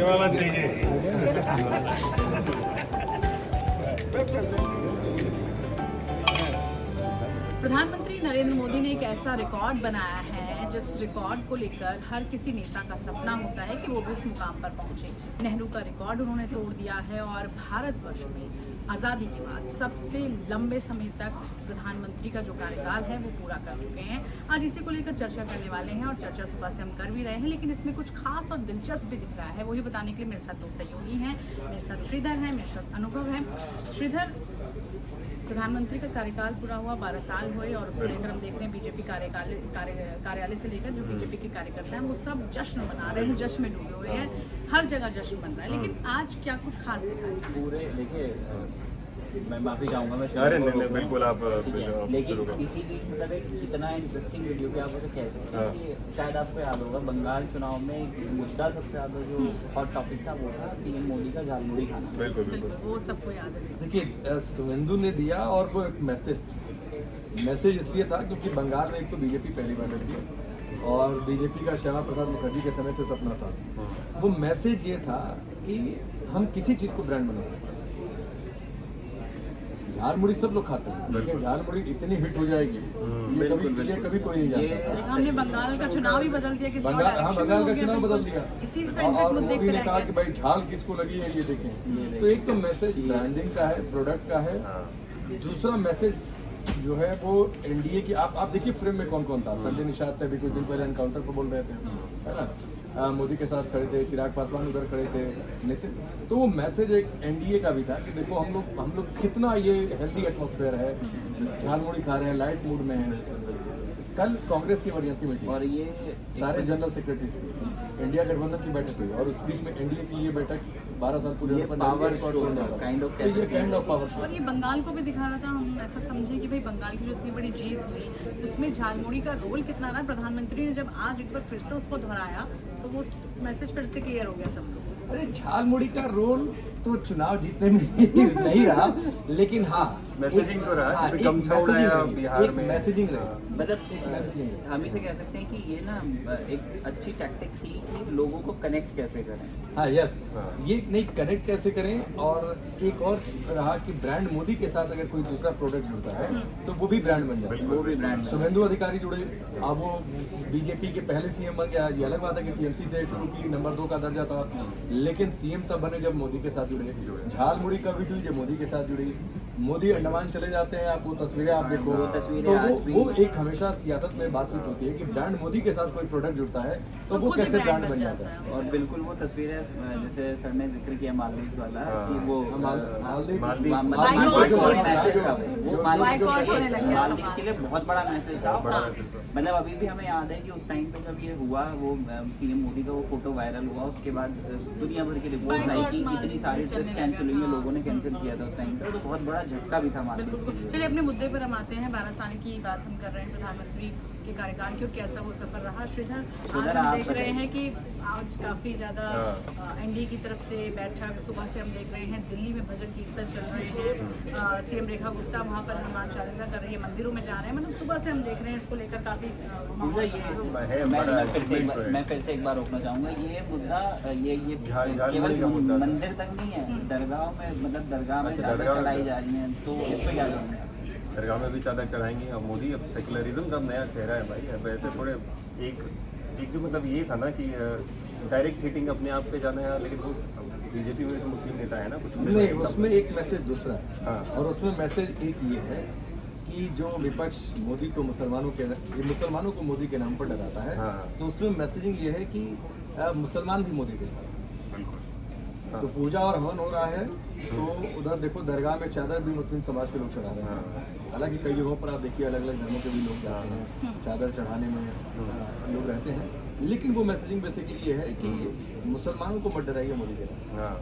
वाला चाहिए। प्रधानमंत्री नरेंद्र मोदी ने एक ऐसा रिकॉर्ड बनाया है जिस रिकॉर्ड को लेकर हर किसी नेता का सपना होता है कि वो भी इस मुकाम पर पहुंचे। नेहरू का रिकॉर्ड उन्होंने तोड़ दिया है और भारतवर्ष में आज़ादी के बाद सबसे लंबे समय तक प्रधानमंत्री का जो कार्यकाल है वो पूरा कर चुके हैं। आज इसी को लेकर चर्चा करने वाले हैं और चर्चा सुबह से हम कर भी रहे हैं, लेकिन इसमें कुछ खास और दिलचस्प भी दिख रहा है। वही बताने के लिए मेरे साथ दो सहयोगी हैं, मेरे साथ श्रीधर है, मेरे साथ अनुभव है। श्रीधर, प्रधानमंत्री का कार्यकाल पूरा हुआ, 12 साल हुए और उसको लेकर हम देख रहे हैं बीजेपी कार्यालय से लेकर जो बीजेपी के कार्यकर्ता हैं वो सब जश्न मना रहे हैं, जश्न में डूबे हुए हैं, हर जगह जश्न बन रहा है। लेकिन आज क्या कुछ खास दिखा इसमें? पूरे देखिए, मैं माफी चाहूंगा, मैं अरे नहीं, बिल्कुल आप लेकिन इसी बीच मतलब एक इतना इंटरेस्टिंग वीडियो कि आप उसे कह सकते हैं कि शायद आपको याद होगा बंगाल चुनाव में एक मुद्दा सबसे ज़्यादा जो हॉट टॉपिक था वो था पीएम मोदी का झालमुड़ी खाना। बिल्कुल बिल्कुल, वो सबको याद है। देखिए, सुवेंदु ने दिया और वो एक मैसेज इसलिए था क्योंकि बंगाल में एक तो बीजेपी पहली बार लड़ी है और बीजेपी का श्यामा प्रसाद मुखर्जी के समय से सपना था। वो मैसेज ये था कि हम किसी चीज़ को ब्रांड बना सकते हैं। झालमुड़ी सब लोग खाते हैं, लेकिन झालमुड़ी इतनी हिट हो जाएगी ये कभी कोई नहीं जानता। हमने बंगाल का चुनाव ही बदल दिया, किसी और डायरेक्शन में बंगाल हो का गया, चुनाव बदल दिया इसी से और मुद्दे मोदी पे ने रह कहा गए। कि भाई झाल किसको लगी है ये देखें। तो एक तो मैसेज ब्रांडिंग का है, प्रोडक्ट का है। दूसरा मैसेज जो है वो एनडीए की, आप देखिए फ्रेम में कौन कौन था। संजय निषाद थे, अभी कुछ दिन पहले एनकाउंटर पर बोल रहे थे, है ना। मोदी के साथ खड़े थे, चिराग पासवान उधर खड़े थे, नितिन। तो वो मैसेज एक एनडीए का भी था कि देखो हम लोग कितना ये हेल्दी एटमॉस्फेयर है, झालमुड़ी खा रहे हैं, लाइट मूड में है। कल कांग्रेस की इमरजेंसी मीटिंग और ये सारे जनरल सेक्रेटरीज की इंडिया गठबंधन की बैठक हुई और उस बीच में एनडीए की ये बैठक 12 साल पूरे ये पावर शो काइंड ऑफ कह सकते हैं। Power show. और ये बंगाल को भी दिखा रहा था। हम ऐसा समझे कि भाई बंगाल की जो इतनी बड़ी जीत हुई उसमें झालमुड़ी का रोल कितना रहा। प्रधानमंत्री ने जब आज एक बार फिर से उसको दोहराया तो वो मैसेज फिर से क्लियर हो गया सब लोग। अरे झालमुड़ी का रोल तो चुनाव जीतने में नहीं रहा, लेकिन हाँ मैसेजिंग तो रहा, हाँ, जैसे एक गमछा मैसेजिंग उड़ाया रही, बिहार एक में। मैसेजिंग रही। मतलब हम इसे कह सकते हैं कि ये ना एक अच्छी टैक्टिक थी कि लोगों को कनेक्ट कैसे करें। हाँ यस, हाँ। ये नहीं कनेक्ट कैसे करें। और एक और रहा कि ब्रांड मोदी के साथ अगर कोई दूसरा प्रोडक्ट जुड़ता है तो वो भी ब्रांड बन जाता है। वो भी ब्रांड शुभेंदु अधिकारी जुड़े, अब वो बीजेपी के पहले सीएम बन गया। ये अलग बात है कि टीएमसी से शुरू की, नंबर 2 का दर्जा था, लेकिन सीएम तब बने जब मोदी के साथ जुड़े। झालमुड़ी कभी हुई जब मोदी के साथ जुड़ी। मोदी अंडमान चले जाते हैं, आप वो तस्वीरें आप देखो, वो तस्वीरें तो आज भी वो एक हमेशा सियासत में बातचीत होती है कि ब्रांड मोदी के साथ कोई प्रोडक्ट जुड़ता है तो वो खुद ही कैसे ब्रांड ब्रांड बन बन जाता जाता है। है। और बिल्कुल वो तस्वीरें जैसे सर ने जिक्र किया मालदीव वाला कि वो मालदीव मैसेज था, वो बाइकआउट होने लग गया। मालदीव के लिए बहुत बड़ा मैसेज था। बड़ा मैसेज था। मतलब अभी भी हमें याद है कि उस टाइम पे जब ये हुआ, वो पीएम मोदी का वो फोटो वायरल हुआ, उसके बाद दुनिया भर की रिपोर्ट आई कि इतनी सारी ट्रिप्स कैंसिल हुई है, लोगों ने कैंसिल किया था उस टाइम पे। तो बहुत बड़ा झटका भी था मालदीव के लिए। चलिए अपने मुद्दे पर हम आते हैं। 12 साल की बात हम कर रहे हैं प्रधानमंत्री के कार्यकाल की और कैसा वो सफर रहा। श्रीधर, आज हम देख रहे हैं कि आज काफ़ी ज़्यादा एनडीए की तरफ से बैठक, सुबह से हम देख रहे हैं दिल्ली में भजन कीर्तन चल रहे हैं। सीएम रेखा गुप्ता वहाँ पर हनुमान चालीसा कर रही है, मंदिरों में जा रहे हैं। मतलब सुबह से हम देख रहे हैं इसको लेकर काफ़ी मुद्दा ये मैं फिर से एक बार रोकना चाहूँगा। ये मुद्दा ये केवल मंदिर तक नहीं है, दरगाह में, मतलब दरगाह में चादर चढ़ाई जा रही है। तो इस पर क्या करेंगे? दरगाह में भी चादर चढ़ाएंगे। अब मोदी अब सेकुलरिज्म का नया चेहरा है भाई। अब ऐसे थोड़े एक जो मतलब ये था ना कि डायरेक्ट हिटिंग अपने आप पे जाना है, लेकिन वो बीजेपी में तो मुस्लिम नेता है ना कुछ नहीं, उसमें एक मैसेज दूसरा है। हाँ। और उसमें मैसेज एक ये है कि जो विपक्ष मोदी को मुसलमानों को मोदी के नाम पर डराता है, हाँ। तो उसमें मैसेजिंग ये है कि मुसलमान भी मोदी के साथ। तो पूजा और हवन हो रहा है, तो उधर देखो दरगाह में चादर भी मुस्लिम समाज के लोग चढ़ा रहे हैं। हालांकि कई जगहों पर आप देखिए अलग अलग धर्मों के भी लोग जाते हैं, चादर चढ़ाने में लोग रहते हैं, लेकिन वो मैसेजिंग बेसिकली ये है कि मुसलमानों को मत डराइए मोदी के साथ। हाँ,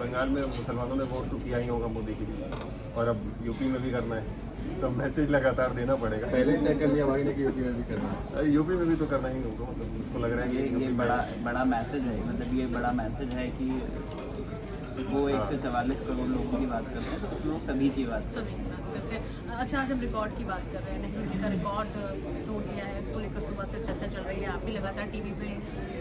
बंगाल में मुसलमानों ने वोट तो किया ही होगा मोदी के लिए, और अब यूपी में भी करना है, तो मैसेज लगातार देना पड़ेगा। पहले ही तय कर लिया भाई ने कि यूपी में भी करना है। यूपी में भी तो करना ही होगा। मतलब उसको लग रहा है कि ये बड़ा मैसेज है। मतलब ये बड़ा मैसेज है कि वो 144 करोड़ लोगों की बात कर रहे हैं, तो लोग सभी की बात कर रहे हैं। सभी बात करते हैं। अच्छा, आज हम रिकॉर्ड की बात कर रहे हैं। नेहरू जी का रिकॉर्ड तोड़ दिया है, इसको लेकर सुबह से चर्चा चल रही है। आप भी लगातार टीवी पे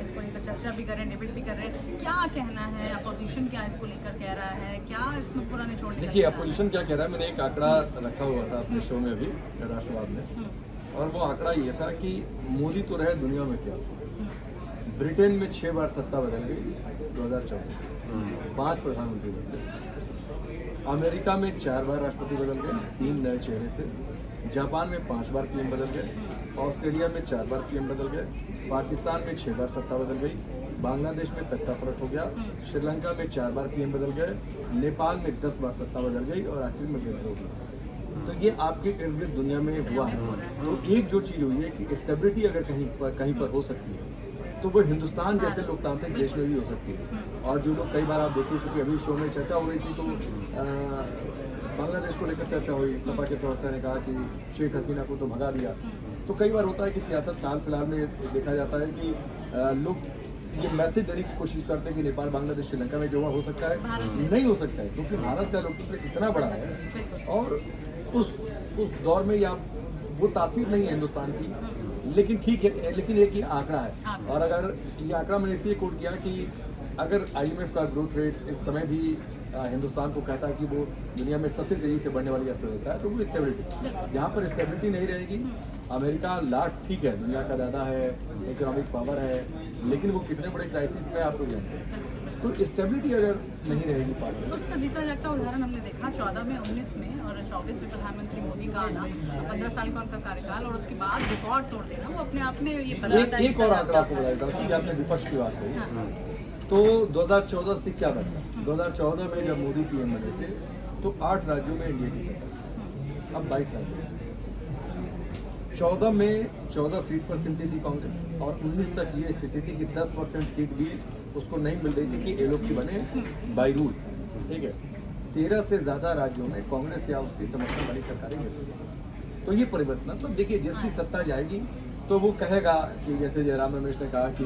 इसको लेकर चर्चा भी कर रहे हैं, डिबेट भी कर रहे हैं। क्या कहना है, अपोजिशन क्या इसको लेकर कह रहा है, क्या इसमें पूरा निचोड़ निकल देखिए रहा है? अपोजिशन क्या कह रहा है, मैंने एक आंकड़ा रखा हुआ था अपने शो में अभी राष्ट्रवाद में, और वो आंकड़ा ये था कि मोदी तो रहे दुनिया में क्या, ब्रिटेन में 6 बार सत्ता बदल गई 2014, 5 प्रधानमंत्री बदले, अमेरिका में 4 बार राष्ट्रपति बदल गए, 3 नए चेहरे थे, जापान में 5 बार पीएम बदल गए, ऑस्ट्रेलिया में 4 बार पीएम बदल गए, पाकिस्तान में 6 बार सत्ता बदल गई, बांग्लादेश में तख्तापलट हो गया, श्रीलंका में 4 बार पीएम बदल गए, नेपाल में 10 बार सत्ता बदल गई और आखिर में गिर हो गई। तो ये आपके इर्द गिर्द दुनिया में हुआ है। तो एक जो चीज़ हुई है कि स्टेबिलिटी अगर कहीं पर हो सकती है तो वो हिंदुस्तान जैसे लोकतांत्रिक देश में भी हो सकती है। और जो लोग कई बार आप देख चुके, अभी शो में चर्चा हो रही थी तो बांग्लादेश को लेकर चर्चा हुई, सपा के प्रवक्ता ने कहा कि शेख हसीना को तो भगा दिया। तो कई बार होता है कि सियासत हाल फिलहाल में देखा जाता है कि लोग ये मैसेज देने की कोशिश करते हैं कि नेपाल, बांग्लादेश, श्रीलंका में जो हो सकता है नहीं हो सकता है, क्योंकि भारत का लोकतंत्र इतना बड़ा है और उस दौर में या वो तासीर नहीं है हिंदुस्तान की। लेकिन ठीक है, लेकिन एक ये आंकड़ा है, और अगर ये आंकड़ा मैंने इसलिए कोट किया कि अगर IMF का ग्रोथ रेट इस समय भी हिंदुस्तान को कहता है कि वो दुनिया में सबसे तेजी से बढ़ने वाली अर्थव्यवस्था है, तो वो स्टेबिलिटी, जहाँ पर स्टेबिलिटी नहीं रहेगी, अमेरिका लाख ठीक है दुनिया का ज़्यादा है, इकोनॉमिक पावर है, लेकिन वो कितने बड़े क्राइसिस में आप लोग जानते हैं। तो स्टेबिलिटी अगर नहीं रहेगी पावर, उसका जीता जागता उदाहरण हमने देखा 14 में, 19 में और 24 में प्रधानमंत्री मोदी का आना, 15 साल का उनका कार्यकाल और उसके बाद रिकॉर्ड तोड़ देना, वो अपने आप में ये एक और आंकड़ा आपको बताया था कि आपने विपक्ष की बात कही, तो 2014 से क्या बदला। 2014 में जब मोदी पीएम बने थे तो 8 राज्यों में एनडीए की सरकार, अब 22 राज्यों। 14 में 14 सीट पर सिमटी थी कांग्रेस, और 19 तक ये स्थिति थी कि 10% सीट भी उसको नहीं मिल रही थी कि ये लोग की बने बाई रूल, ठीक है। 13 से ज़्यादा राज्यों में कांग्रेस या उसकी समर्थन वाली सरकारें मिल रही है। तो ये परिवर्तन, तो देखिए जिसकी सत्ता जाएगी तो वो कहेगा कि जैसे जयराम रमेश ने कहा कि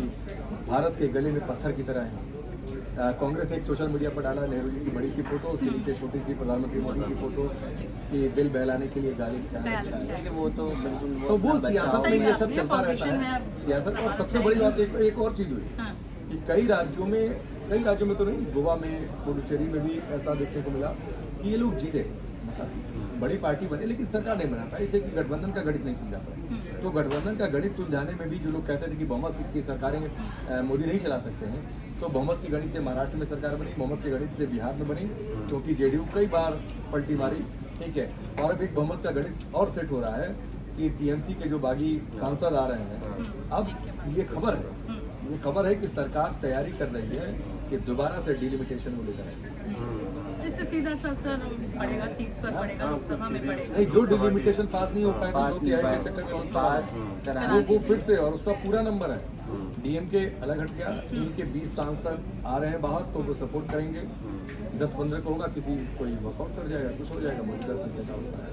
भारत के गले में पत्थर की तरह है। कांग्रेस एक सोशल मीडिया पर डाला नेहरू जी की बड़ी सी फोटो, उसके नीचे छोटी सी प्रधानमंत्री मोदी की फोटो कि दिल बहलाने के लिए गाली वो तो बिल्कुल तो वो सियासत में ये सब है, चलता रहता opposition है है। सियासत। और सबसे बड़ी बात एक और चीज़ हुई कि कई राज्यों में तो नहीं, गोवा में, पुडुचेरी में भी ऐसा देखने को मिला कि ये लोग जीते, बड़ी पार्टी बने लेकिन सरकार नहीं बना पाई, इसे कि गठबंधन का गणित नहीं सुलझा पाए। तो गठबंधन का गणित सुलझाने में भी जो लोग कहते थे कि बहुमत की सरकारें मोदी नहीं चला सकते हैं, तो बहुमत की गणित से महाराष्ट्र में सरकार बनी, बहुमत की गणित से बिहार में बनी, क्योंकि जेडीयू कई बार पलटी मारी, ठीक है। और अब एक बहुमत का गणित और सेट हो रहा है कि टीएमसी के जो बागी सांसद आ रहे हैं, अब ये खबर है कि सरकार तैयारी कर रही है कि दोबारा से डिलिमिटेशन को लेकर आएगी, जिससे सीधा सा असर पड़ेगा, सीट्स पर पड़ेगा, लोकसभा में पड़ेगा। नहीं, जो डिलिमिटेशन पास नहीं हो पाएगा तो के चक्कर में पास वो फिर से, और उसका पूरा नंबर है, डीएमके अलग हट गया, इनके 20 सांसद आ रहे हैं बाहर, तो वो सपोर्ट करेंगे। 10-15 को होगा, किसी कोई वॉकआउट कर जाएगा, कुछ हो जाएगा, मौजूदा संख्या होता है।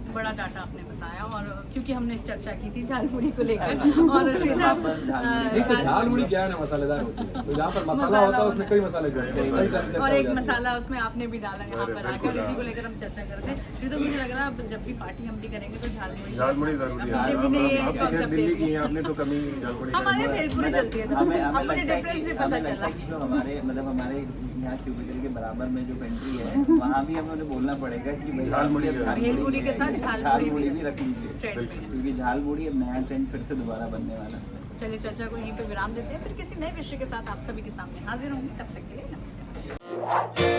बड़ा डाटा आपने बताया, और क्योंकि हमने चर्चा की थी झालमुड़ी को लेकर और सीधा नहीं तो झालमुड़ी क्या है ना, मसालेदार होती है, तो जहाँ पर मसाला होता है उसमें कई मसाले जुड़ते हैं, और एक मसाला उसमें आपने भी डाला यहाँ पर आकर, इसी को लेकर हम चर्चा करते हैं। फिर तो मुझे लग रहा है जब भी पार्टी हम भी करेंगे तो झालमुड़ी जरूरी है। आप तो खैर दिल्ली की हैं, आपने तो कमी झालमुड़ी हमारे भेलपुरी चलती है, तो अपने डिफरेंस भी पता चला। जो हमारे यहाँ क्यूबिकल के बराबर में जो पेंट्री है, वहाँ भी हमें बोलना पड़ेगा कि भेलपुरी के साथ झालमुड़ी भी रख लीजिए, क्योंकि झालमुड़ी अब नया ट्रेंड फिर से दोबारा बनने वाला है। चलिए चर्चा को यहीं पे विराम देते हैं, फिर किसी नए विषय के साथ आप सभी के सामने हाजिर होंगे। तब तक के लिए नमस्कार।